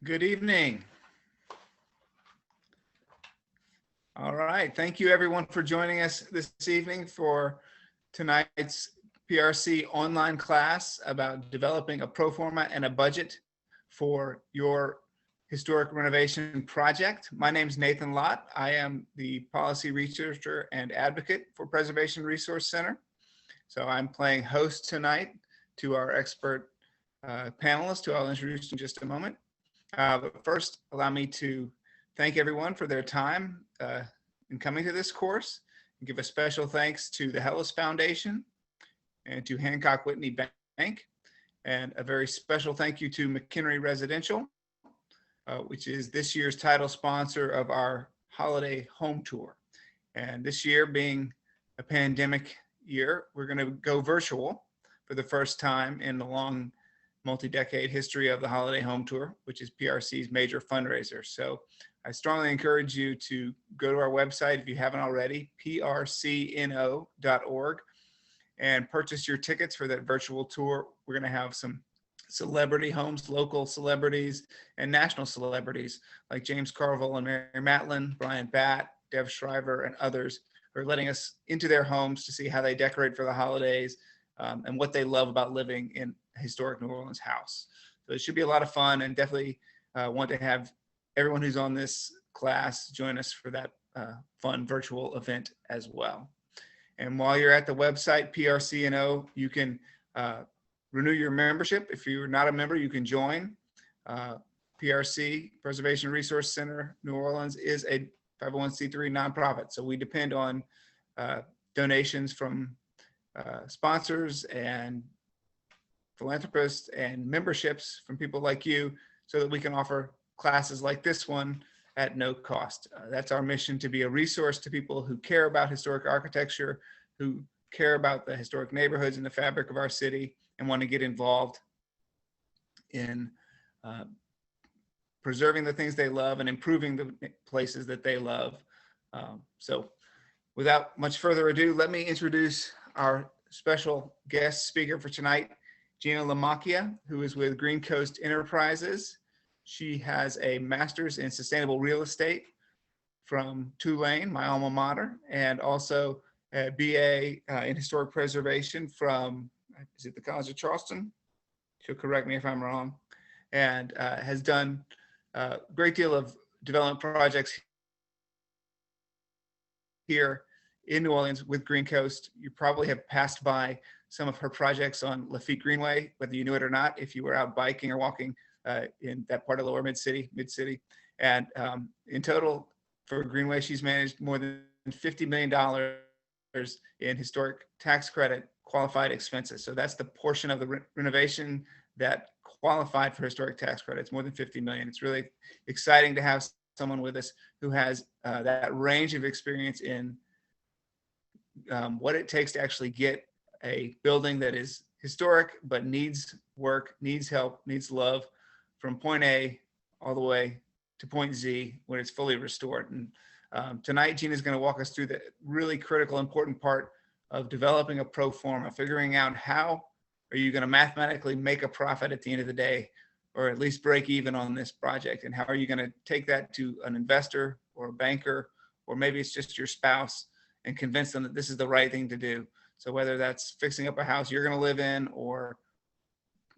Good evening. All right. Thank you everyone for joining us this evening for tonight's PRC online class about developing a pro forma and a budget for your historic renovation project. My name is Nathan Lott. I am the policy researcher and advocate for Preservation Resource Center. So I'm playing host tonight to our expert panelists, who I'll introduce in just a moment. But first, allow me to thank everyone for their time in coming to this course, and give a special thanks to the Hellas Foundation and to Hancock Whitney Bank, and a very special thank you to McHenry Residential, which is this year's title sponsor of our holiday home tour. And this year being a pandemic year, we're going to go virtual for the first time in the long multi-decade history of the Holiday Home Tour, which is PRC's major fundraiser. So I strongly encourage you to go to our website if you haven't already, prcno.org, and purchase your tickets for that virtual tour. We're going to have some celebrity homes, local celebrities and national celebrities like James Carville and Mary Matlin, Brian Batt, Dev Shriver, and others who are letting us into their homes to see how they decorate for the holidays and what they love about living in a historic New Orleans house. So it should be a lot of fun, and definitely want to have everyone who's on this class join us for that fun virtual event as well. And while you're at the website, PRCNO, you can renew your membership. If you're not a member, you can join. PRC, Preservation Resource Center, New Orleans, is a 501c3 nonprofit. So we depend on donations from sponsors and philanthropists and memberships from people like you, so that we can offer classes like this one at no cost. That's our mission, to be a resource to people who care about historic architecture, who care about the historic neighborhoods and the fabric of our city, and want to get involved in preserving the things they love and improving the places that they love. So without much further ado, let me introduce our special guest speaker for tonight, Gina Macchia, who is with Green Coast Enterprises. She has a master's in sustainable real estate from Tulane, my alma mater, and also a BA in historic preservation from, is it the College of Charleston? She'll correct me if I'm wrong. And has done a great deal of development projects here in New Orleans with Green Coast. You probably have passed by some of her projects on Lafitte Greenway, whether you knew it or not, if you were out biking or walking in that part of lower mid-city. And in total for Greenway, she's managed more than $50 million in historic tax credit qualified expenses. So that's the portion of the renovation that qualified for historic tax credits, more than 50 million. It's really exciting to have someone with us who has that range of experience in what it takes to actually get a building that is historic but needs work, needs help, needs love, from point A all the way to point Z when it's fully restored. And tonight, Gina's going to walk us through the really critical, important part of developing a pro forma, figuring out how are you going to mathematically make a profit at the end of the day, or at least break even on this project, and how are you going to take that to an investor or a banker, or maybe it's just your spouse, and convince them that this is the right thing to do. So whether that's fixing up a house you're going to live in, or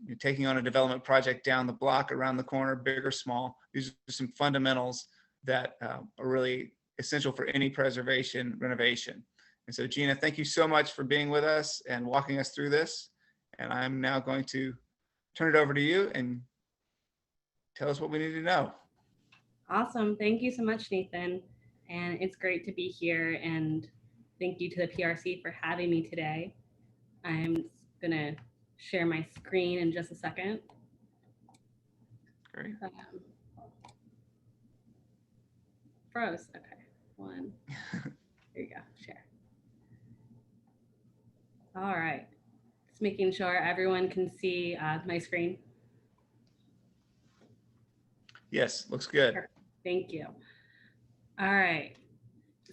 you're taking on a development project down the block, around the corner, big or small, these are some fundamentals that are really essential for any preservation renovation. And so Gina, thank you so much for being with us and walking us through this. And I'm now going to turn it over to you and tell us what we need to know. Awesome. Thank you so much, Nathan. And it's great to be here. And thank you to the PRC for having me today. I'm going to share my screen in just a second. Great. Froze. Okay. One. There you go. Share. All right. Just making sure everyone can see my screen. Yes, looks good. Perfect. Thank you. All right.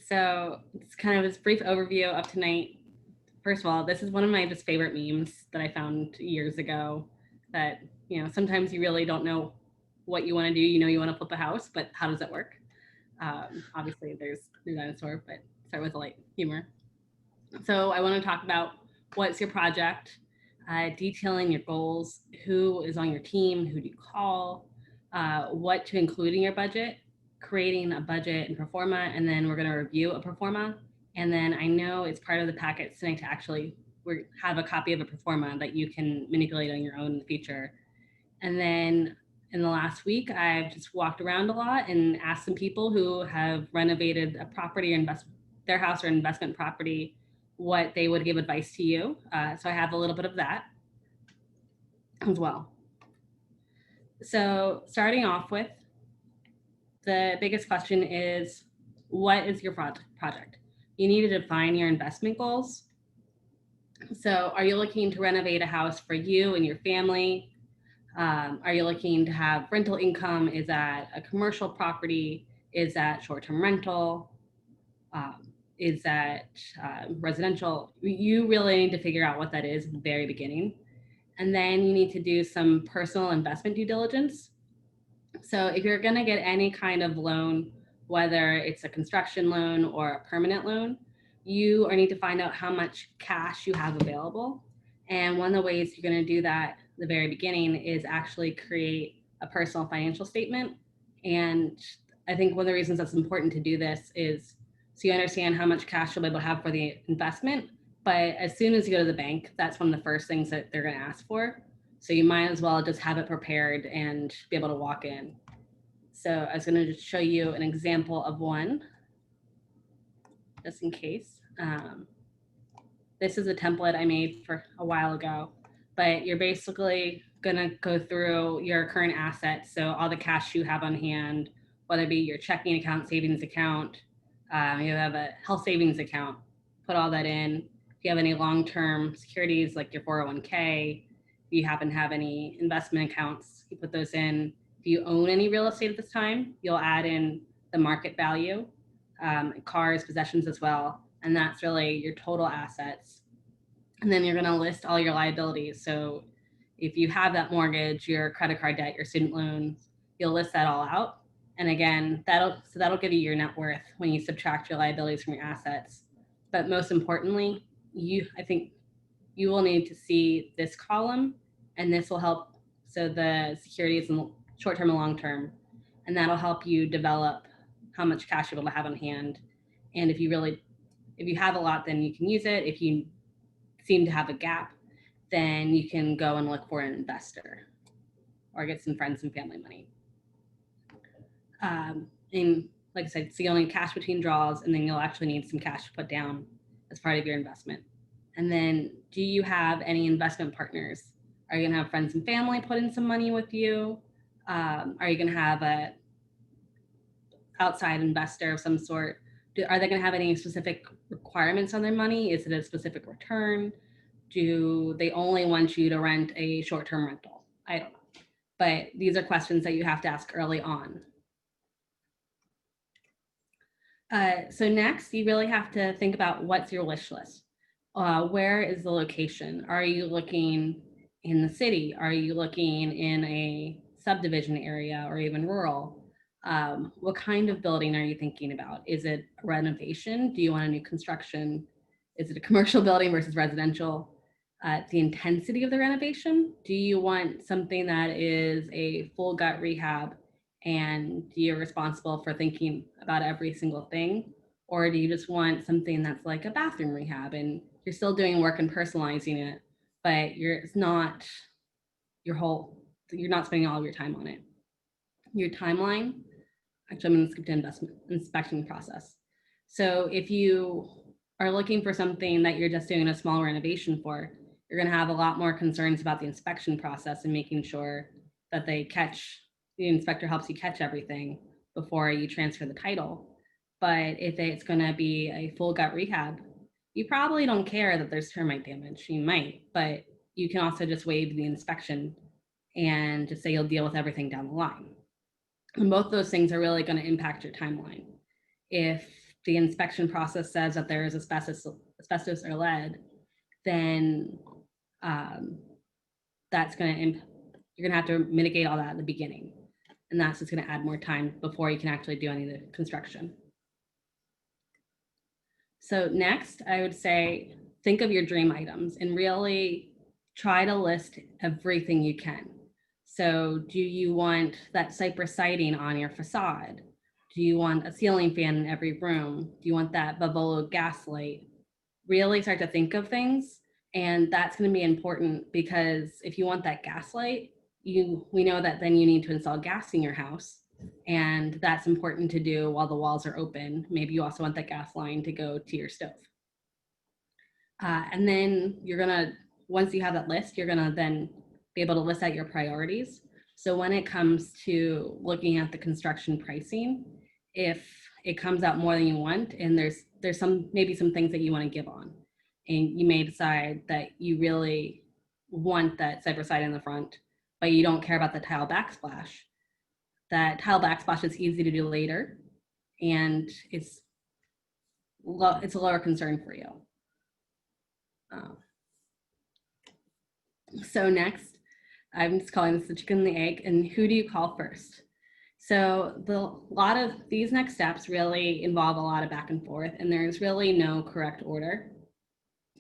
So it's kind of this brief overview of tonight. First of all, this is one of my just favorite memes that I found years ago that, you know, sometimes you really don't know what you want to do. You want to flip a house, but how does it work? Obviously, there's the dinosaur, but start with a light humor. So I want to talk about what's your project, detailing your goals, who is on your team, who do you call, what to include in your budget, creating a budget in Pro Forma, and then we're going to review a Pro Forma. And then I know it's part of the packet tonight to actually have a copy of a Pro Forma that you can manipulate on your own in the future. And then in the last week, I've just walked around a lot and asked some people who have renovated a property or their house or investment property what they would give advice to you. So I have a little bit of that as well. So starting off with, the biggest question is, what is your project? You need to define your investment goals. So are you looking to renovate a house for you and your family? Are you looking to have rental income? Is that a commercial property? Is that short-term rental? Is that residential? You really need to figure out what that is at the very beginning. And then you need to do some personal investment due diligence. So if you're going to get any kind of loan, whether it's a construction loan or a permanent loan, you need to find out how much cash you have available. And one of the ways you're going to do that at the very beginning is actually create a personal financial statement. And I think one of the reasons that's important to do this is so you understand how much cash you'll be able to have for the investment. But as soon as you go to the bank, that's one of the first things that they're going to ask for. So you might as well just have it prepared and be able to walk in. So I was going to just show you an example of one, just in case. This is a template I made for a while ago, but you're basically going to go through your current assets. So all the cash you have on hand, whether it be your checking account, savings account, you have a health savings account, put all that in. If you have any long-term securities like your 401k, if you happen to have any investment accounts, you put those in. If you own any real estate at this time, you'll add in the market value, cars, possessions as well. And that's really your total assets. And then you're going to list all your liabilities. So if you have that mortgage, your credit card debt, your student loans, you'll list that all out. And again, that'll give you your net worth when you subtract your liabilities from your assets. But most importantly, I think you will need to see this column, and this will help. So the securities in short-term and long-term, and that'll help you develop how much cash you're able to have on hand. And if you have a lot, then you can use it. If you seem to have a gap, then you can go and look for an investor or get some friends and family money. And like I said, so you'll need cash between draws, and then you'll actually need some cash to put down as part of your investment. And then, do you have any investment partners? Are you going to have friends and family put in some money with you? Are you going to have a outside investor of some sort? Are they going to have any specific requirements on their money? Is it a specific return? Do they only want you to rent a short-term rental? I don't know. But these are questions that you have to ask early on. So next, you really have to think about what's your wish list. Where is the location? Are you looking in the city? Are you looking in a subdivision area or even rural? What kind of building are you thinking about? Is it a renovation? Do you want a new construction? Is it a commercial building versus residential? The intensity of the renovation. Do you want something that is a full gut rehab and you're responsible for thinking about every single thing? Or do you just want something that's like a bathroom rehab and you're still doing work and personalizing it, but it's not you're not spending all of your time on it. Your timeline, actually I'm going to skip to inspection process. So if you are looking for something that you're just doing a small renovation for, you're going to have a lot more concerns about the inspection process and making sure that the inspector helps you catch everything before you transfer the title. But if it's going to be a full gut rehab, you probably don't care that there's termite damage. You might, but you can also just waive the inspection and just say you'll deal with everything down the line. And both those things are really going to impact your timeline. If the inspection process says that there is asbestos or lead, then you're going to have to mitigate all that at the beginning. And that's just going to add more time before you can actually do any of the construction. So next, I would say, think of your dream items and really try to list everything you can. So do you want that cypress siding on your facade? Do you want a ceiling fan in every room? Do you want that Bavolo gas light? Really start to think of things. And that's going to be important because if you want that gas light, we know that then you need to install gas in your house. And that's important to do while the walls are open. Maybe you also want that gas line to go to your stove. And then you're gonna, once you have that list, you're gonna then be able to list out your priorities. So when it comes to looking at the construction pricing, if it comes out more than you want, and there's maybe some things that you want to give on, and you may decide that you really want that cypress side in the front, but you don't care about the tile backsplash. That tile backsplash is easy to do later, and it's a lower concern for you. So next, I'm just calling this the chicken and the egg, and who do you call first? So a lot of these next steps really involve a lot of back and forth, and there's really no correct order.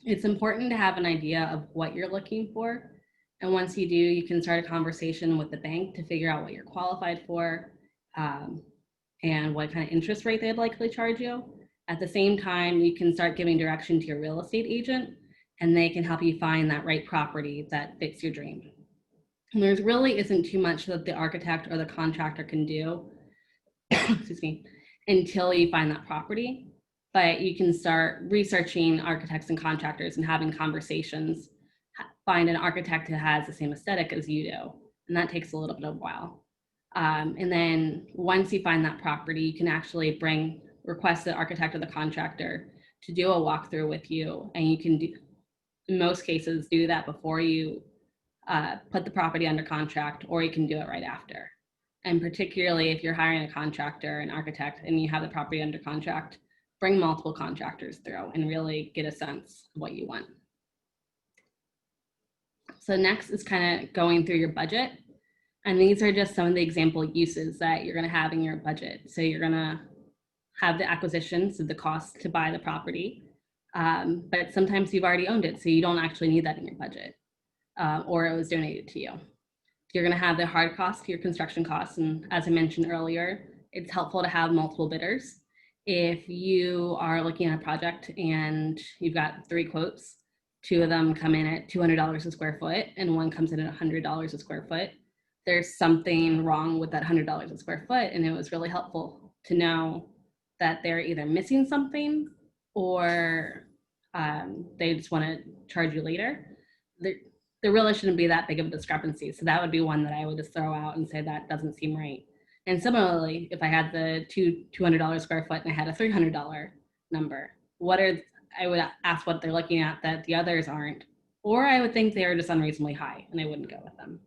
It's important to have an idea of what you're looking for. And once you do, you can start a conversation with the bank to figure out what you're qualified for and what kind of interest rate they'd likely charge you. At the same time, you can start giving direction to your real estate agent, and they can help you find that right property that fits your dream. And there really isn't too much that the architect or the contractor can do excuse me, until you find that property. But you can start researching architects and contractors and having conversations, find an architect who has the same aesthetic as you do. And that takes a little bit of a while. And then once you find that property, you can actually request the architect or the contractor to do a walkthrough with you. And you can do, in most cases, do that before you put the property under contract, or you can do it right after. And particularly if you're hiring a contractor, an architect, and you have the property under contract, bring multiple contractors through and really get a sense of what you want. So next is kind of going through your budget. And these are just some of the example uses that you're going to have in your budget. So you're going to have the acquisition, so the cost to buy the property, but sometimes you've already owned it, so you don't actually need that in your budget. Or it was donated to you. You're going to have the hard cost, your construction costs. And as I mentioned earlier, it's helpful to have multiple bidders. If you are looking at a project and you've got 3 quotes, 2 of them come in at $200 a square foot and one comes in at $100 a square foot, there's something wrong with that $100 a square foot. And it was really helpful to know that they're either missing something or they just want to charge you later. There really shouldn't be that big of a discrepancy. So that would be one that I would just throw out and say that doesn't seem right. And similarly, if I had the $200 square foot and I had a $300 number, I would ask what they're looking at that the others aren't, or I would think they are just unreasonably high and I wouldn't go with them.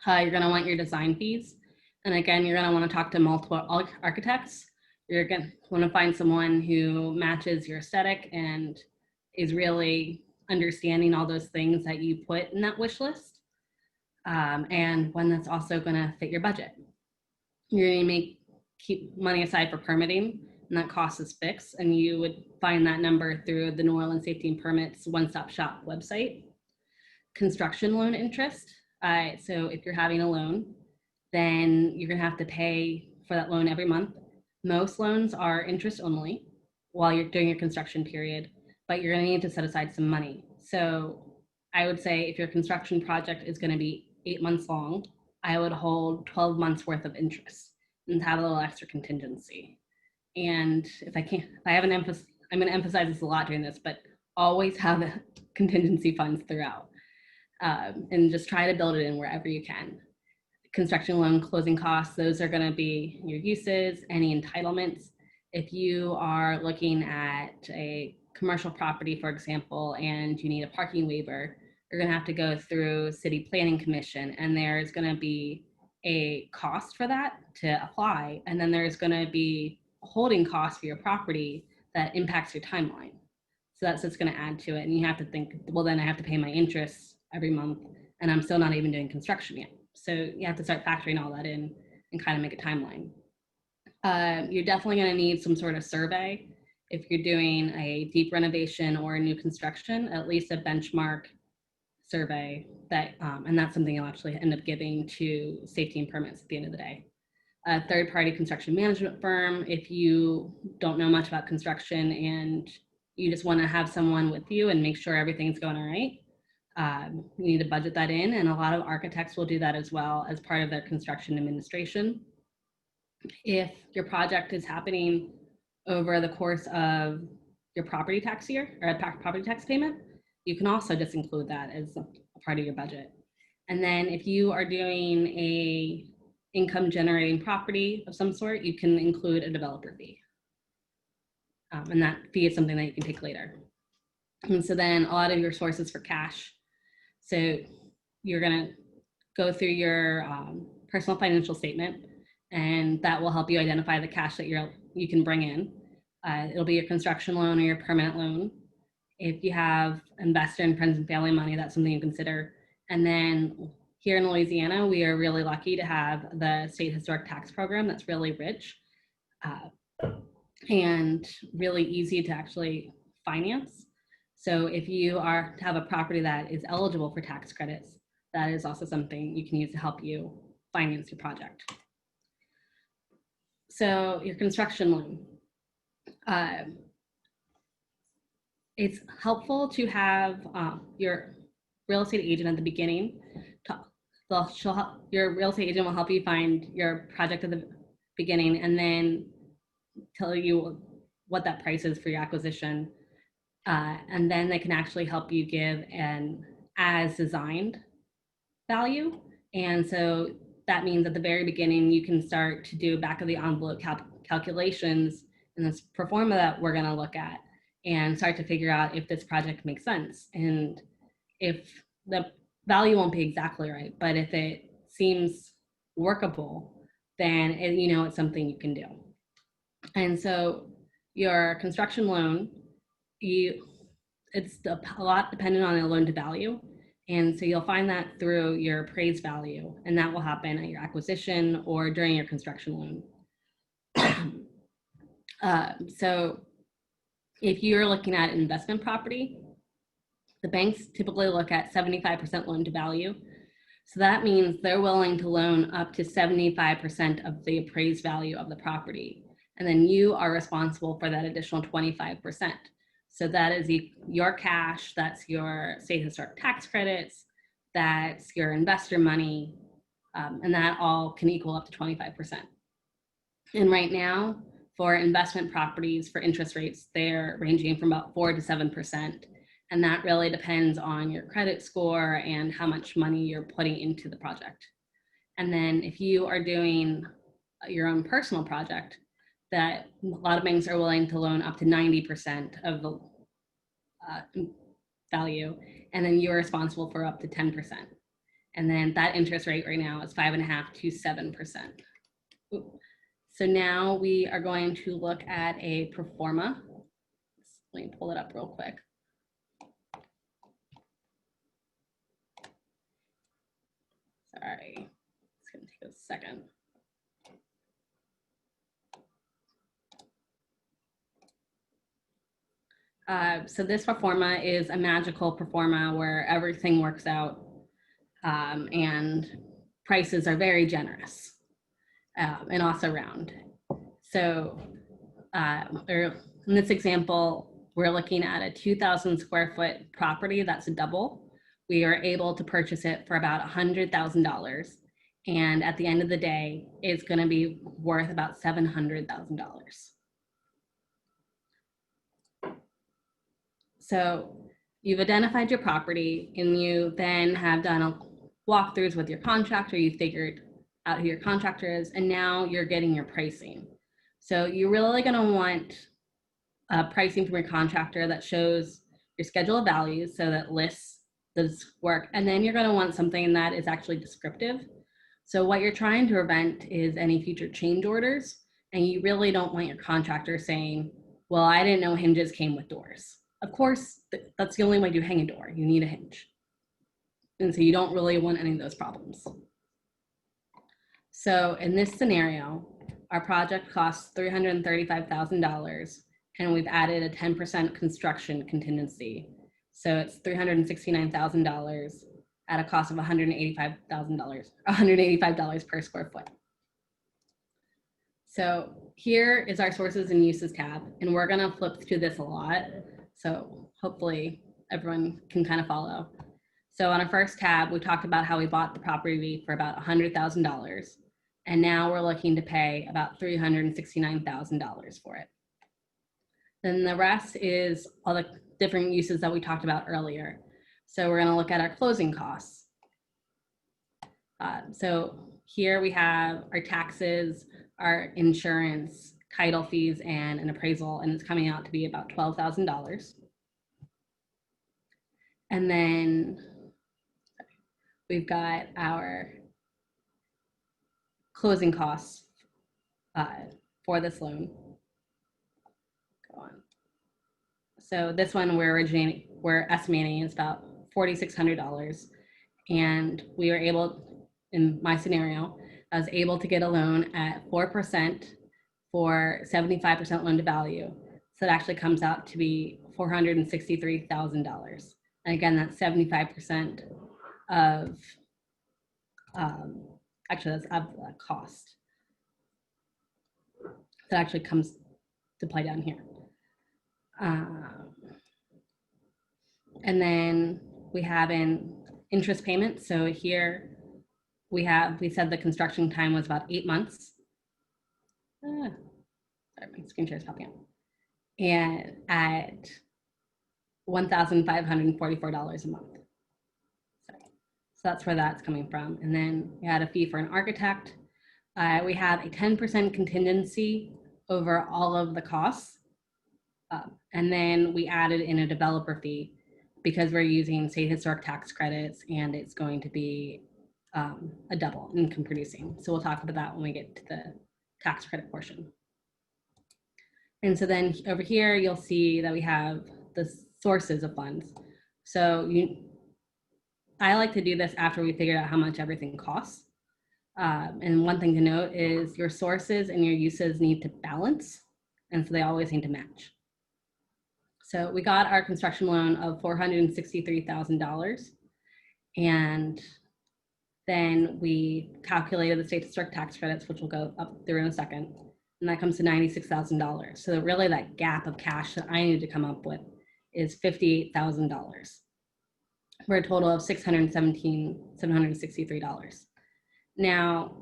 You're going to want your design fees. And again, you're going to want to talk to multiple architects. You're going to want to find someone who matches your aesthetic and is really understanding all those things that you put in that wish list, and one that's also going to fit your budget. You're going to keep money aside for permitting, and that cost is fixed, and you would find that number through the New Orleans Safety and Permits One-Stop Shop website. Construction loan interest. So if you're having a loan, then you're going to have to pay for that loan every month. Most loans are interest only while you're doing your construction period, but you're going to need to set aside some money. So I would say if your construction project is going to be 8 months long, I would hold 12 months worth of interest and have a little extra contingency. And if I have an emphasis, I'm going to emphasize this a lot during this, but always have contingency funds throughout, and just try to build it in wherever you can. Construction loan closing costs, those are going to be your uses, any entitlements. If you are looking at a commercial property, for example, and you need a parking waiver, you're going to have to go through City Planning Commission, and there's going to be a cost for that to apply. And then there's going to be a holding cost for your property that impacts your timeline. So that's what's going to add to it. And you have to think, well, then I have to pay my interest every month, and I'm still not even doing construction yet. So you have to start factoring all that in and kind of make a timeline. You're definitely going to need some sort of survey if you're doing a deep renovation or a new construction, at least a benchmark survey that, and that's something you'll actually end up giving to safety and permits at the end of the day. A third-party construction management firm, if you don't know much about construction and you just want to have someone with you and make sure everything's going all right, you need to budget that in, and a lot of architects will do that as well as part of their construction administration. If your project is happening over the course of your property tax year or a property tax payment, you can also just include that as a part of your budget. And then if you are doing a income generating property of some sort, you can include a developer fee. And that fee is something that you can take later. And so then a lot of your sources for cash. So you're gonna go through your personal financial statement, and that will help you identify the cash that you can bring in. It'll be your construction loan or your permanent loan. If you have investor and friends and family money, that's something you consider. And then here in Louisiana, we are really lucky to have the state historic tax program that's really rich and really easy to actually finance. So if you are to have a property that is eligible for tax credits, that is also something you can use to help you finance your project. So your construction loan. It's helpful to have your real estate agent at the beginning. Your real estate agent will help you find your project at the beginning and then tell you what that price is for your acquisition. And then they can actually help you give an as designed value. And so that means at the very beginning, you can start to do back of the envelope calculations in this pro forma that we're gonna look at and start to figure out if this project makes sense. And if the value won't be exactly right, but if it seems workable, then it's something you can do. And so your construction loan, it's a lot dependent on the loan to value. And so you'll find that through your appraised value, and that will happen at your acquisition or during your construction loan. So if you're looking at an investment property, the banks typically look at 75% loan to value. So that means they're willing to loan up to 75% of the appraised value of the property. And then you are responsible for that additional 25%. So that is your cash, that's your state historic tax credits, that's your investor money, and that all can equal up to 25%. And right now, for investment properties, for interest rates, they're ranging from about 4 to 7%. And that really depends on your credit score and how much money you're putting into the project. And then if you are doing your own personal project, that a lot of banks are willing to loan up to 90% of the value, and then you're responsible for up to 10%. And then that interest rate right now is 5.5 to 7%. So now we are going to look at a pro forma. Let me pull it up real quick. Sorry, it's gonna take a second. So this pro forma is a magical pro forma where everything works out and prices are very generous and also round. So in this example, we're looking at a 2,000 square foot property that's a double. We are able to purchase it for about $100,000. And at the end of the day, it's going to be worth about $700,000. So you've identified your property and you then have done walkthroughs with your contractor. You figured out who your contractor is, and now you're getting your pricing. So you're really going to want pricing from your contractor that shows your schedule of values, so that lists this work. And then you're going to want something that is actually descriptive. So what you're trying to prevent is any future change orders. And you really don't want your contractor saying, well, I didn't know hinges came with doors. Of course, that's the only way to hang a door. You need a hinge. And so you don't really want any of those problems. So in this scenario, our project costs $335,000 and we've added a 10% construction contingency. So it's $369,000 at a cost of $185 per square foot. So here is our sources and uses tab, and we're gonna flip through this a lot. So hopefully everyone can kind of follow. So on our first tab, we talked about how we bought the property for about $100,000. And now we're looking to pay about $369,000 for it. Then the rest is all the different uses that we talked about earlier. So we're gonna look at our closing costs. So here we have our taxes, our insurance, title fees, and an appraisal, and it's coming out to be about $12,000. And then we've got our closing costs for this loan. Go on. So this one we're estimating is about $4,600, and we were able, in my scenario, I was able to get a loan at 4% for 75% loan to value. So it actually comes out to be $463,000. And again, that's 75% of, actually that's of the cost. That actually comes to play down here. And then we have an interest payment. So here we said the construction time was about 8 months. Sorry, my screen share is popping up. And at $1,544 a month. Sorry. So that's where that's coming from. And then we had a fee for an architect. We have a 10% contingency over all of the costs. And then we added in a developer fee because we're using state historic tax credits, and it's going to be a double income producing. So we'll talk about that when we get to the tax credit portion. And so then over here, you'll see that we have the sources of funds. So I like to do this after we figured out how much everything costs. And one thing to note is your sources and your uses need to balance. And so they always need to match. So we got our construction loan of $463,000. And then we calculated the state historic tax credits, which we'll go up through in a second. And that comes to $96,000. So really that gap of cash that I needed to come up with is $58,000 for a total of $763. Now,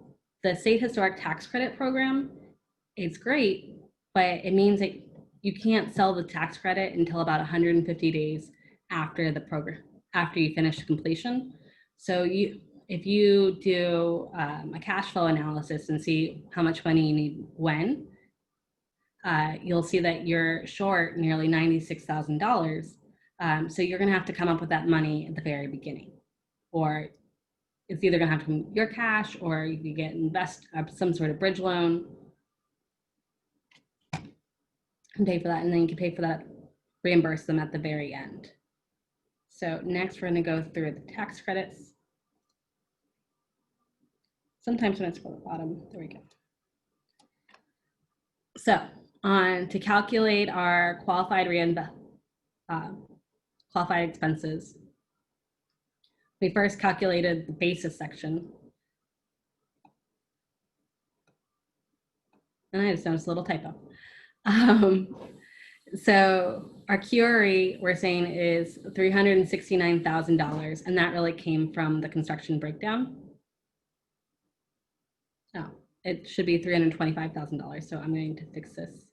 the state historic tax credit program, it's great, but it means that you can't sell the tax credit until about 150 days after the program, after you finish completion. So if you do a cash flow analysis and see how much money you need when, you'll see that you're short nearly $96,000. So you're gonna have to come up with that money at the very beginning, or it's either gonna have to be your cash, or you can get some sort of bridge loan and pay for that, and then you can pay for that, reimburse them at the very end. So next we're gonna go through the tax credits. Sometimes when it's for the bottom, there we go. So to calculate our qualified expenses, we first calculated the basis section. And I just noticed a little typo. So our QRE, we're saying, is $369,000, and that really came from the construction breakdown. Oh, it should be $325,000, so I'm going to fix this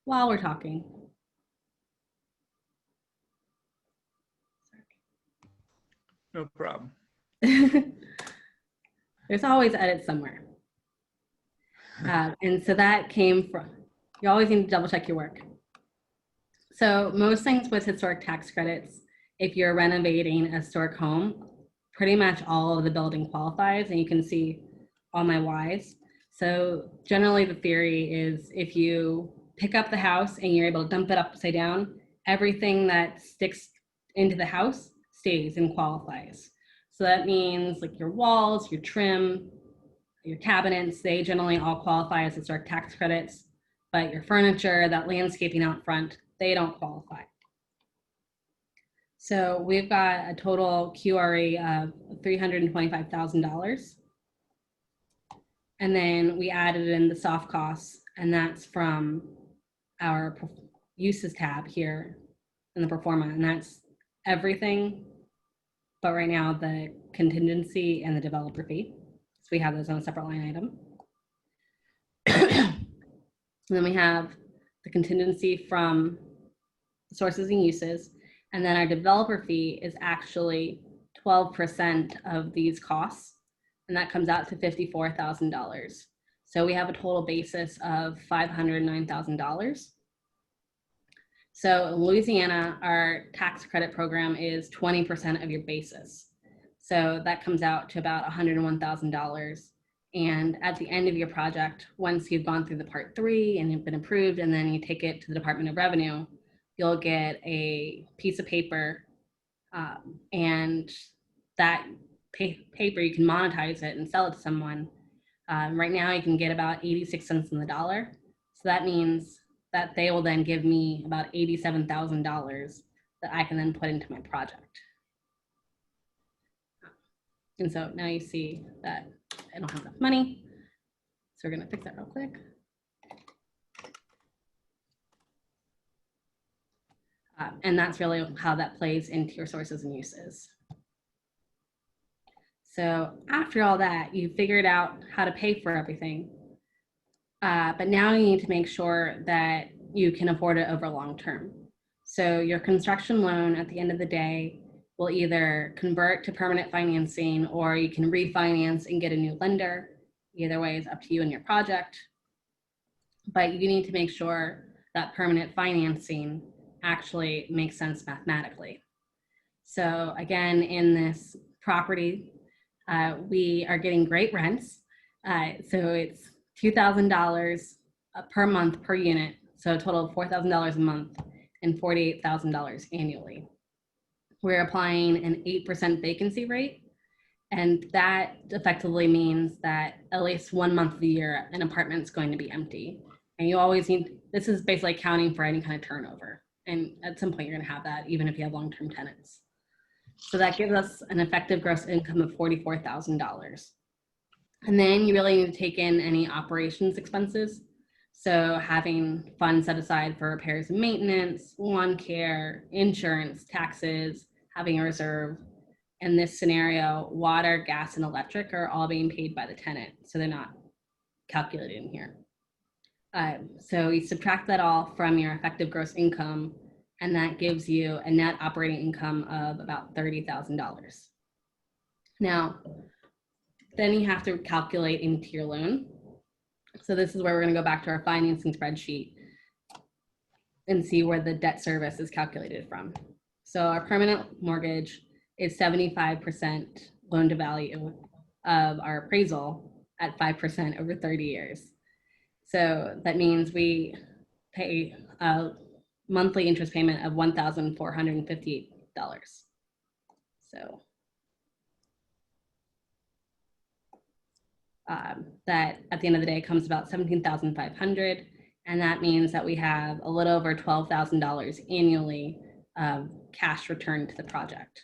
while we're talking. No problem. There's always edits somewhere. And so that came from, you always need to double check your work. So most things with historic tax credits, if you're renovating a historic home, pretty much all of the building qualifies, and you can see all my Y's. So generally the theory is if you pick up the house and you're able to dump it upside down, everything that sticks into the house stays and qualifies. So that means like your walls, your trim, your cabinets, they generally all qualify as historic tax credits, but your furniture, that landscaping out front, they don't qualify. So we've got a total QRE of $325,000. And then we added in the soft costs, and that's from our uses tab here in the Pro Forma, and that's everything but right now the contingency and the developer fee. So we have those on a separate line item. And then we have the contingency from sources and uses, and then our developer fee is actually 12% of these costs, and that comes out to $54,000. So we have a total basis of $509,000. So in Louisiana, our tax credit program is 20% of your basis. So that comes out to about $101,000. And at the end of your project, once you've gone through the part 3 and you've been approved, and then you take it to the Department of Revenue, you'll get a piece of paper, and that paper, you can monetize it and sell it to someone. Right now, you can get about 86 cents on the dollar. So that means that they will then give me about $87,000 that I can then put into my project. And so now you see that I don't have enough money. So we're gonna fix that real quick. And that's really how that plays into your sources and uses. So after all that, you figured out how to pay for everything. But now you need to make sure that you can afford it over long term. So your construction loan at the end of the day will either convert to permanent financing, or you can refinance and get a new lender. Either way is up to you and your project. But you need to make sure that permanent financing actually makes sense mathematically. So again, in this property, we are getting great rents. So it's $2,000 per month per unit. So a total of $4,000 a month and $48,000 annually. We're applying an 8% vacancy rate. And that effectively means that at least 1 month of the year, an apartment's going to be empty. And you always need, this is basically accounting for any kind of turnover. And at some point you're gonna have that even if you have long-term tenants. So that gives us an effective gross income of $44,000. And then you really need to take in any operations expenses. So having funds set aside for repairs and maintenance, lawn care, insurance, taxes, having a reserve. In this scenario, water, gas, and electric are all being paid by the tenant. So they're not calculated in here. So you subtract that all from your effective gross income, and that gives you a net operating income of about $30,000. Now, then you have to calculate into your loan. So this is where we're going to go back to our financing spreadsheet and see where the debt service is calculated from. So our permanent mortgage is 75% loan to value of our appraisal at 5% over 30 years. So that means we pay a monthly interest payment of $1,458. So that at the end of the day comes about $17,500, and that means that we have a little over $12,000 annually of cash returned to the project.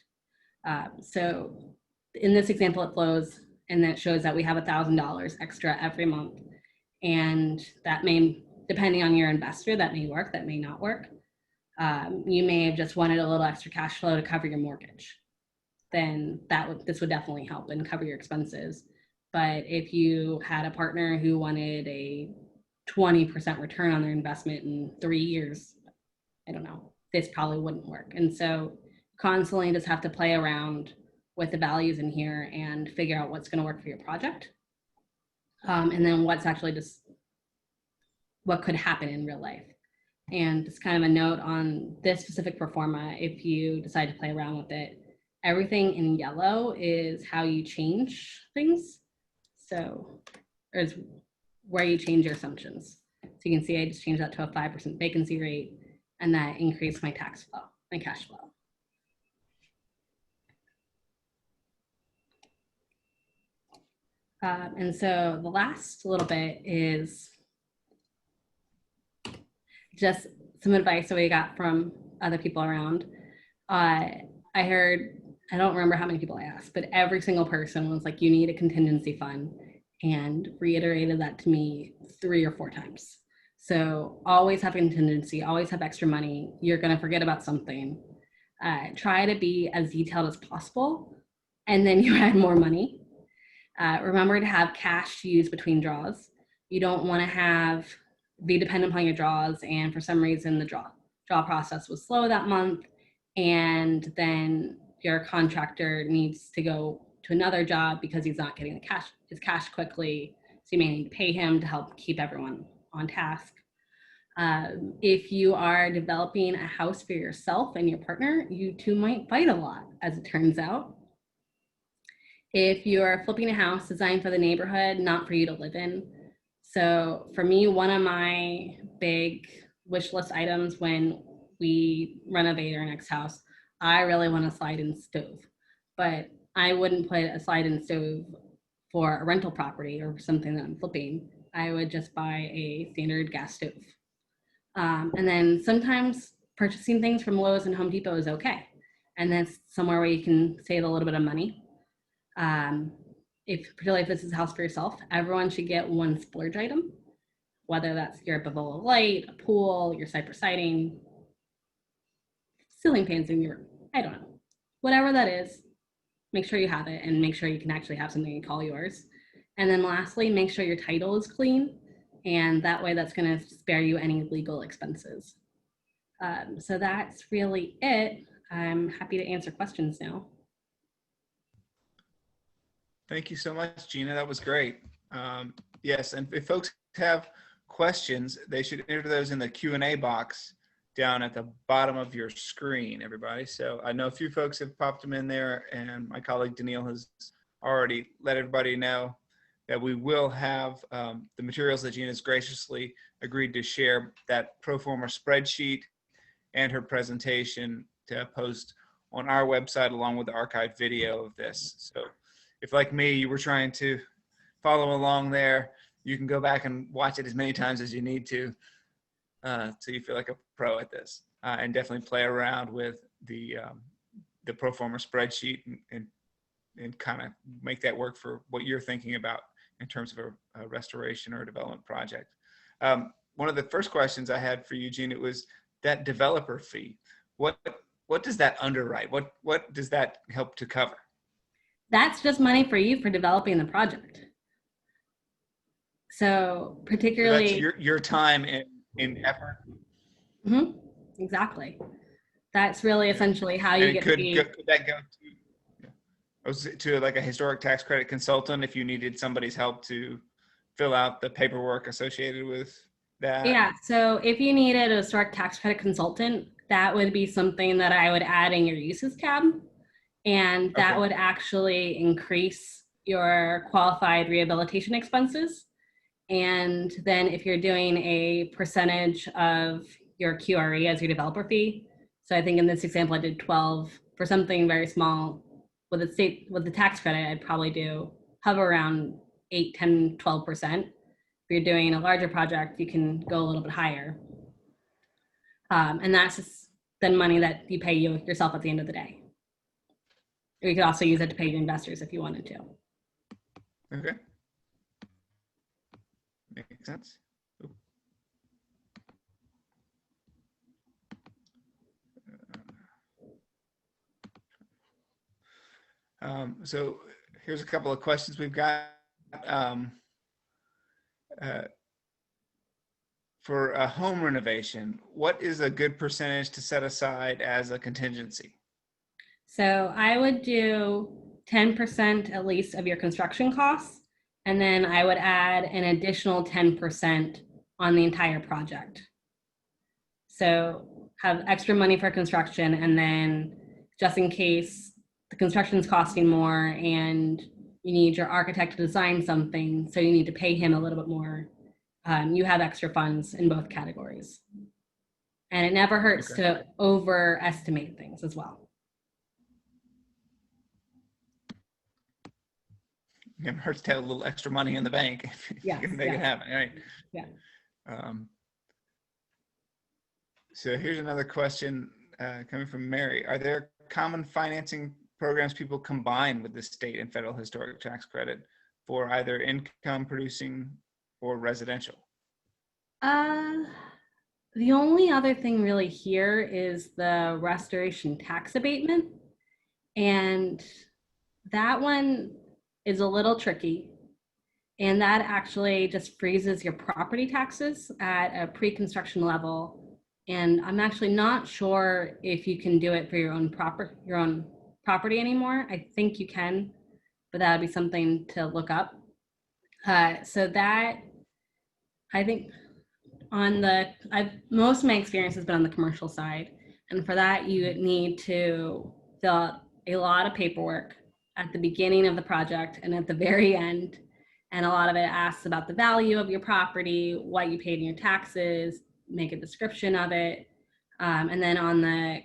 So in this example, it flows, and that shows that we have $1,000 extra every month, and that may, depending on your investor, that may work, that may not work. You may have just wanted a little extra cash flow to cover your mortgage. Then this would definitely help and cover your expenses. But if you had a partner who wanted a 20% return on their investment in 3 years, I don't know, this probably wouldn't work. And so constantly just have to play around with the values in here and figure out what's going to work for your project. And then what's actually just what could happen in real life. And just kind of a note on this specific Pro Forma, if you decide to play around with it, everything in yellow is how you change things. So there's where you change your assumptions. So you can see I just changed that to a 5% vacancy rate, and that increased my tax flow, my cash flow. And so the last little bit is just some advice that we got from other people around. I heard, I don't remember how many people I asked, but every single person was like, you need a contingency fund, and reiterated that to me 3 or 4 times. So always have contingency, always have extra money. You're going to forget about something. Try to be as detailed as possible, and then you add more money. Remember to have cash to use between draws. You don't want to be dependent upon your draws, and for some reason the draw process was slow that month, and then your contractor needs to go to another job because he's not getting his cash quickly. So you may need to pay him to help keep everyone on task. If you are developing a house for yourself and your partner, you two might fight a lot, as it turns out. If you're flipping a house designed for the neighborhood, not for you to live in. So for me, one of my big wish list items when we renovate our next house, I really want a slide-in stove, but I wouldn't put a slide-in stove for a rental property or something that I'm flipping. I would just buy a standard gas stove. And then sometimes purchasing things from Lowe's and Home Depot is okay. And that's somewhere where you can save a little bit of money. Particularly if this is a house for yourself, everyone should get one splurge item, whether that's your Bavola light, a pool, your cypress siding, ceiling fans in your room. I don't know. Whatever that is, make sure you have it, and make sure you can actually have something you call yours. And then lastly, make sure your title is clean, and that way that's going to spare you any legal expenses. So that's really it. I'm happy to answer questions now. Thank you so much, Gina. That was great. Yes, and if folks have questions, they should enter those in the Q&A box down at the bottom of your screen, everybody. So I know a few folks have popped them in there, and my colleague Danielle has already let everybody know that we will have the materials that Gina's graciously agreed to share, that Pro Forma spreadsheet and her presentation, to post on our website along with the archived video of this. So if, like me, you were trying to follow along there, you can go back and watch it as many times as you need to, so you feel like a pro at this, and definitely play around with the Pro Forma spreadsheet and kind of make that work for what you're thinking about in terms of a restoration or a development project. One of the first questions I had for you, Gina, was that developer fee. What does that underwrite? What does that help to cover? That's just money for you for developing the project. So particularly, so that's your time and effort. Mm-hmm. Exactly. That's really essentially how you get paid. Could that go to like a historic tax credit consultant if you needed somebody's help to fill out the paperwork associated with that? Yeah. So if you needed a historic tax credit consultant, that would be something that I would add in your uses tab. And that would actually increase your qualified rehabilitation expenses. And then if you're doing a percentage of your QRE as your developer fee, so I think in this example I did 12 for something very small. With the tax credit, I'd probably hover around 8, 10, 12%. If you're doing a larger project, you can go a little bit higher. And that's just then money that you pay yourself at the end of the day. Or you could also use it to pay your investors if you wanted to. Okay. Makes sense. So here's a couple of questions we've got. For a home renovation, what is a good percentage to set aside as a contingency? So I would do 10% at least of your construction costs, and then I would add an additional 10% on the entire project. So have extra money for construction, and then just in case the construction is costing more and you need your architect to design something, so you need to pay him a little bit more, you have extra funds in both categories. And it never hurts to overestimate things as well. never hurts to have a little extra money in the bank if you can make it happen, right? Yeah. So here's another question coming from Mary. Are there common financing programs people combine with the state and federal historic tax credit for either income producing or residential? The only other thing really here is the restoration tax abatement. And that one is a little tricky. And that actually just freezes your property taxes at a pre-construction level. And I'm actually not sure if you can do it for your own property anymore. I think you can, but that would be something to look up. So that, I think most of my experience has been on the commercial side. And for that, you need to fill out a lot of paperwork at the beginning of the project and at the very end. And a lot of it asks about the value of your property, what you paid in your taxes, make a description of it. And then on the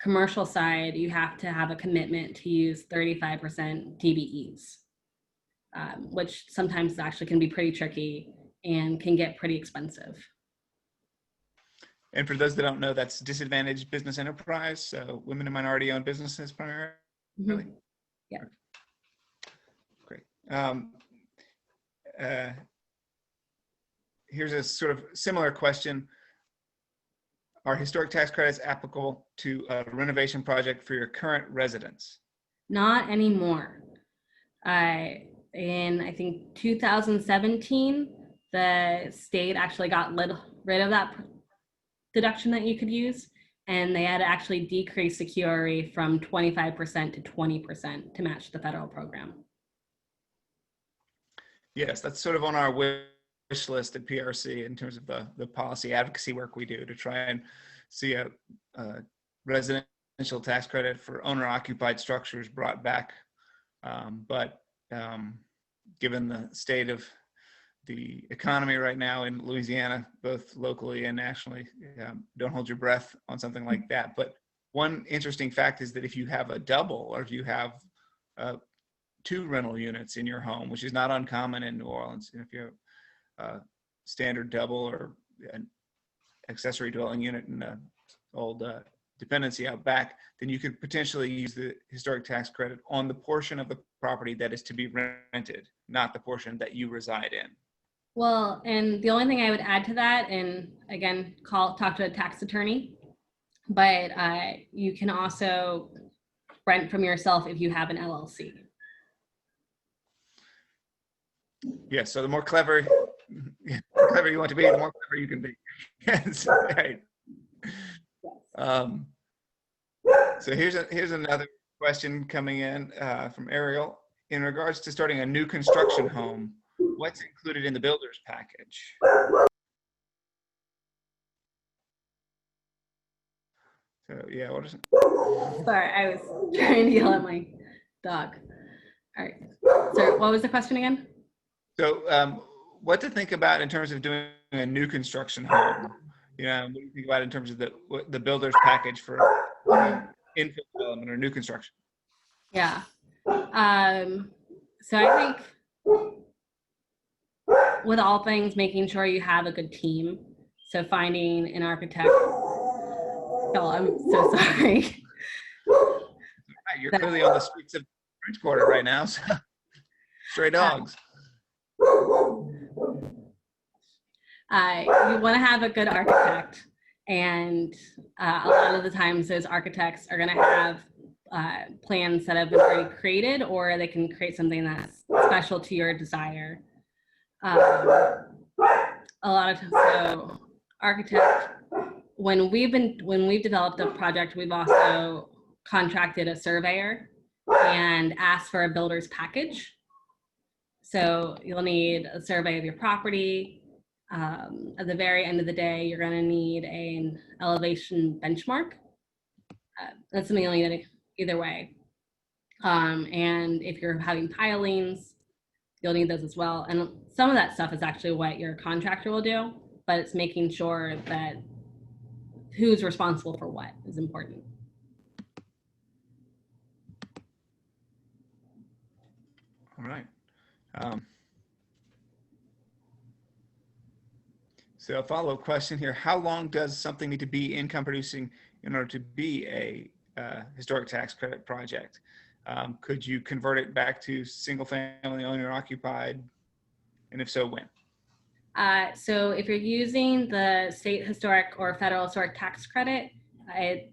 commercial side, you have to have a commitment to use 35% DBEs, which sometimes actually can be pretty tricky and can get pretty expensive. And for those that don't know, that's disadvantaged business enterprise, so women and minority owned businesses primarily. Mm-hmm. Yeah. Great. Here's a sort of similar question. Are historic tax credits applicable to a renovation project for your current residence? Not anymore. In, I think, 2017, the state actually got rid of that deduction that you could use, and they had to actually decrease the QRE from 25% to 20% to match the federal program. Yes, that's sort of on our wish list at PRC in terms of the policy advocacy work we do to try and see a residential tax credit for owner-occupied structures brought back. But given the state of the economy right now in Louisiana, both locally and nationally, don't hold your breath on something like that. But one interesting fact is that if you have a double, or if you have 2 rental units in your home, which is not uncommon in New Orleans, if you have a standard double or an accessory dwelling unit in an old dependency out back, then you could potentially use the historic tax credit on the portion of the property that is to be rented, not the portion that you reside in. Well, and the only thing I would add to that, and again, talk to a tax attorney, but you can also rent from yourself if you have an LLC. Yeah, so the more clever you want to be, the more clever you can be. Yes, right. So here's another question coming in from Ariel. In regards to starting a new construction home, what's included in the builder's package? So yeah, what is it? Sorry, I was trying to yell at my dog. All right. So what was the question again? So what to think about in terms of doing a new construction home? You know, what do you think about in terms of the builder's package for infill development or new construction? Yeah. So I think with all things, making sure you have a good team. So finding an architect. Oh, I'm so sorry. You're clearly on the streets of Bridgewater right now, so stray dogs. You want to have a good architect, and a lot of the times those architects are going to have plans that have been already created, or they can create something that's special to your desire. A lot of times, so architect, when we've developed a project, we've also contracted a surveyor and asked for a builder's package. So you'll need a survey of your property. At the very end of the day, you're going to need an elevation benchmark. That's something you'll need either way. And if you're having pilings, you'll need those as well. And some of that stuff is actually what your contractor will do, but it's making sure that who's responsible for what is important. All right. So a follow-up question here: how long does something need to be income producing in order to be a historic tax credit project? Could you convert it back to single-family owner occupied, and if so, when? So if you're using the state historic or federal historic tax credit,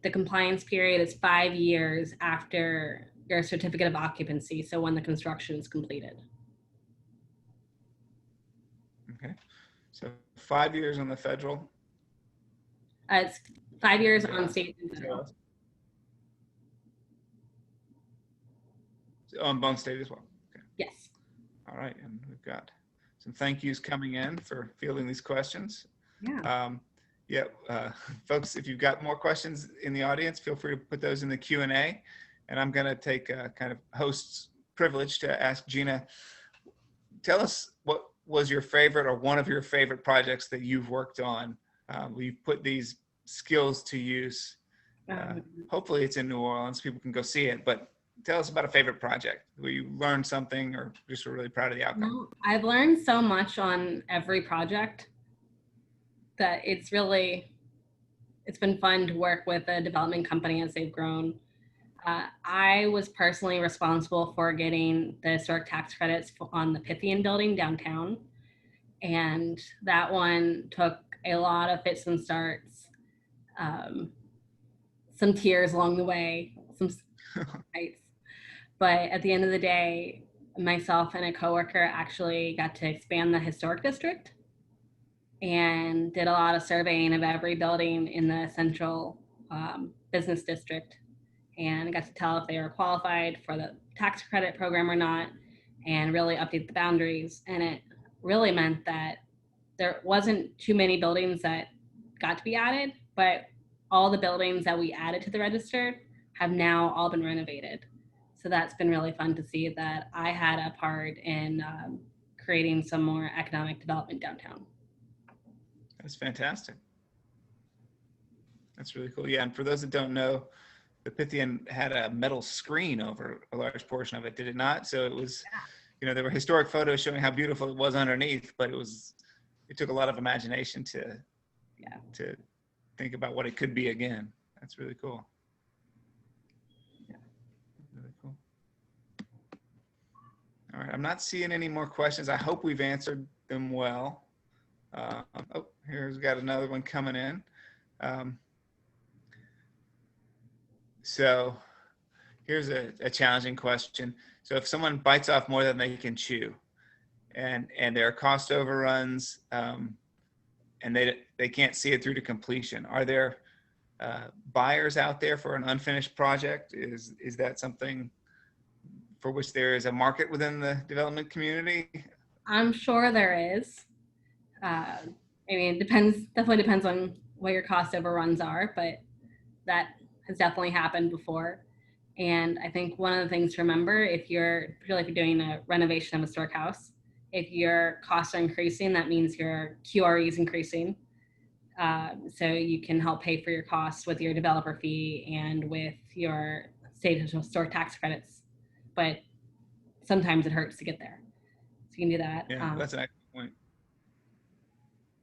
the compliance period is 5 years after your certificate of occupancy. So when the construction is completed. Okay, so 5 years on the federal. It's 5 years on state and federal. On both state as well. Okay. Yes. All right, and we've got some thank yous coming in for fielding these questions. Yeah. Folks, if you've got more questions in the audience, feel free to put those in the Q&A. And I'm going to take a kind of host's privilege to ask Gina, tell us what was your favorite or one of your favorite projects that you've worked on. We've put these skills to use. Hopefully it's in New Orleans, people can go see it, but tell us about a favorite project where you learned something or just were really proud of the outcome. No, I've learned so much on every project that it's been fun to work with a development company as they've grown. I was personally responsible for getting the historic tax credits on the Pythian building downtown. And that one took a lot of fits and starts, some tears along the way, some fights. But at the end of the day, myself and a coworker actually got to expand the historic district and did a lot of surveying of every building in the central business district, and got to tell if they were qualified for the tax credit program or not, and really update the boundaries. And it really meant that there wasn't too many buildings that got to be added, but all the buildings that we added to the register have now all been renovated. So that's been really fun to see that I had a part in creating some more economic development downtown. That's fantastic. That's really cool. Yeah, and for those that don't know, the Pythian had a metal screen over a large portion of it, did it not? So it was, there were historic photos showing how beautiful it was underneath, but it took a lot of imagination to think about what it could be again. That's really cool. Yeah, really cool. All right, I'm not seeing any more questions. I hope we've answered them well. Here's got another one coming in. So here's a challenging question. So if someone bites off more than they can chew, and there are cost overruns, and they can't see it through to completion, are there buyers out there for an unfinished project? Is that something for which there is a market within the development community? I'm sure there is. I mean, definitely depends on what your cost overruns are, but that has definitely happened before. And I think one of the things to remember, particularly if you're doing a renovation of a historic house, if your costs are increasing, that means your QRE is increasing. So you can help pay for your costs with your developer fee and with your state historic tax credits. But sometimes it hurts to get there. So you can do that. Yeah, that's an excellent point.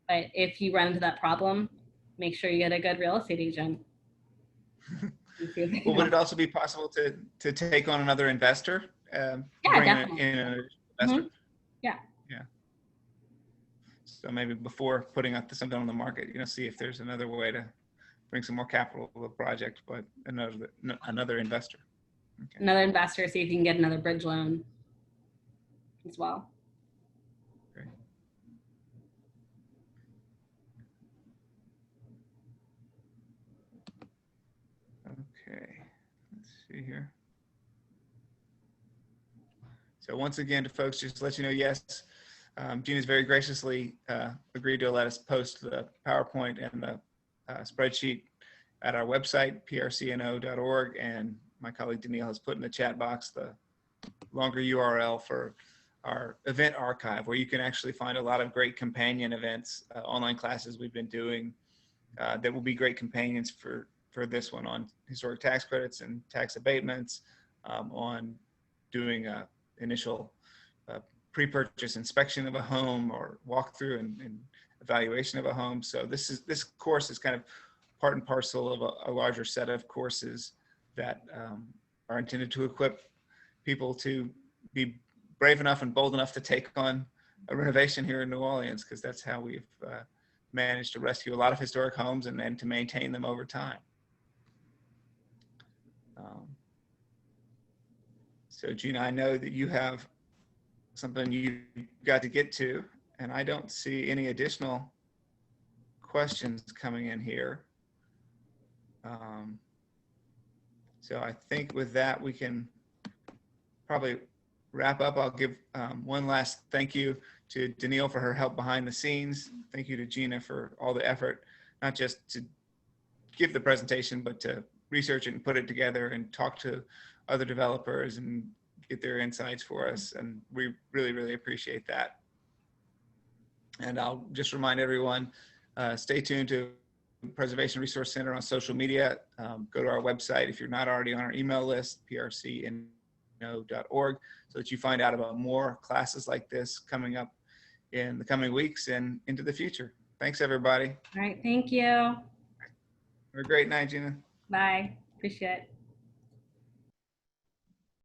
But if you run into that problem, make sure you get a good real estate agent. Well, would it also be possible to take on another investor? Yeah, definitely. In an investor? Mm-hmm. Yeah. So maybe before putting something on the market, see if there's another way to bring some more capital to the project, but another investor. Okay. Another investor, see if you can get another bridge loan as well. Great. Okay, let's see here. So once again, to folks, just to let you know, yes, Gina's very graciously agreed to let us post the PowerPoint and the spreadsheet at our website, prcno.org, and my colleague Danielle has put in the chat box the longer URL for our event archive, where you can actually find a lot of great companion events, online classes we've been doing that will be great companions for this one on historic tax credits and tax abatements, on doing initial pre-purchase inspection of a home or walkthrough and evaluation of a home. So this course is kind of part and parcel of a larger set of courses that are intended to equip people to be brave enough and bold enough to take on a renovation here in New Orleans, because that's how we've managed to rescue a lot of historic homes and to maintain them over time. So Gina, I know that you have something you got to get to, and I don't see any additional questions coming in here. So I think with that, we can probably wrap up. I'll give one last thank you to Danielle for her help behind the scenes. Thank you to Gina for all the effort, not just to give the presentation, but to research it and put it together and talk to other developers and get their insights for us. And we really, really appreciate that. And I'll just remind everyone, stay tuned to Preservation Resource Center on social media. Go to our website if you're not already on our email list, prcno.org, so that you find out about more classes like this coming up in the coming weeks and into the future. Thanks, everybody. All right, thank you. Have a great night, Gina. Bye. Appreciate it.